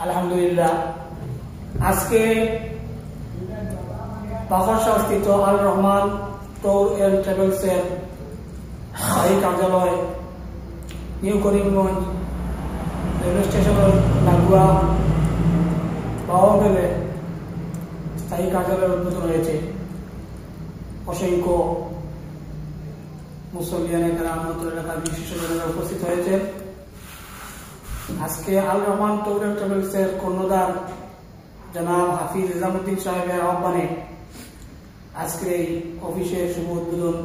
আলহামদুলিল্লাহ, আজকে বাঘরশাহ স্থিত আল রহমান ট্যুর এন্ড ট্রাভেলস এর স্থায়ী কার্যালয় নিউ করিমগঞ্জ রেলওয়ে স্টেশনের লাগোয়া বাওয়াবেলে স্থায়ী কার্যালয়ের উদ্বোধন হয়েছে। অসংখ্য মুসলিয়ান এলাকার বিশিষ্টজনেরা উপস্থিত হয়েছে। আজকে আল রহমান ট্যুর এন্ড ট্রাভেলস এর কর্ণধার জনাব হাফিজ নিজামুদ্দিন সাহেবের আহ্বানে আজকের এই অফিসের শুভ উদ্বোধন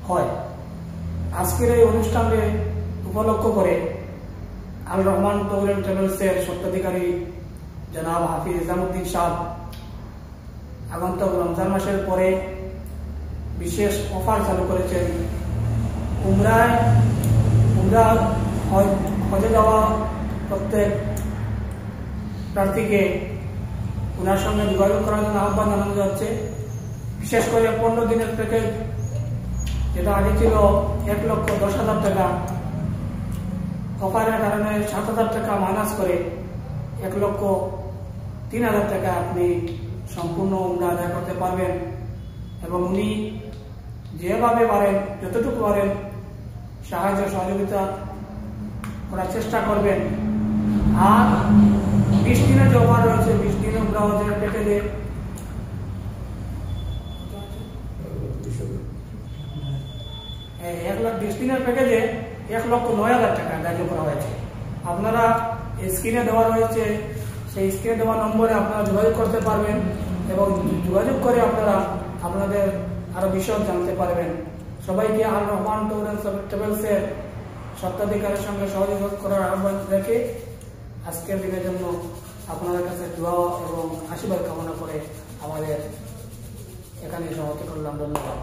হয়। আজকের এই অনুষ্ঠানে উপলক্ষ করে আল রহমান ট্যুর এন্ড ট্রাভেলস এর স্বত্বাধিকারী জনাব হাফিজ নিজামুদ্দিন সাহেব আগন্তক রমজান মাসের পরে বিশেষ অফার চালু করেছেন। হজে যাওয়া প্রত্যেক প্রার্থীকে ওনার সঙ্গে যোগাযোগ করার জন্য আহ্বান জানানো যাচ্ছে। বিশেষ করে 15 দিনের প্যাকেজ, যেটা আগে ছিল 1,10,000 টাকা, অফারের কারণে 7,000 টাকা মাইনাস করে 1,03,000 টাকা আপনি সম্পূর্ণ উমরা আদায় করতে পারবেন এবং উনি যেভাবে পারেন, যতটুকু পারেন সাহায্য সহযোগিতা করার চেষ্টা করবেন। আর 20 দিনের যে অফার রয়েছে, 20 দিনের উমরা হজের প্যাকেজে 20 দিনের প্যাকেজে 1,09,000 টাকা ধার্য করা হয়েছে। আপনারা স্ক্রিনে দেওয়া রয়েছে, সেই স্ক্রিনে দেওয়া নম্বরে আপনারা যোগাযোগ করতে পারবেন এবং যোগাযোগ করে আপনারা আপনাদের আরো বিষয় জানতে পারবেন। সবাইকে আল রহমান ট্যুর এন্ড ট্রাভেলস এর স্বত্বাধিকারের সঙ্গে সহযোগিতা করার আহ্বান রেখে আজকের দিনের জন্য আপনাদের কাছে দোয়া এবং আশীর্বাদ কামনা করে আমাদের এখানে সমাপ্তি করলাম। ধন্যবাদ।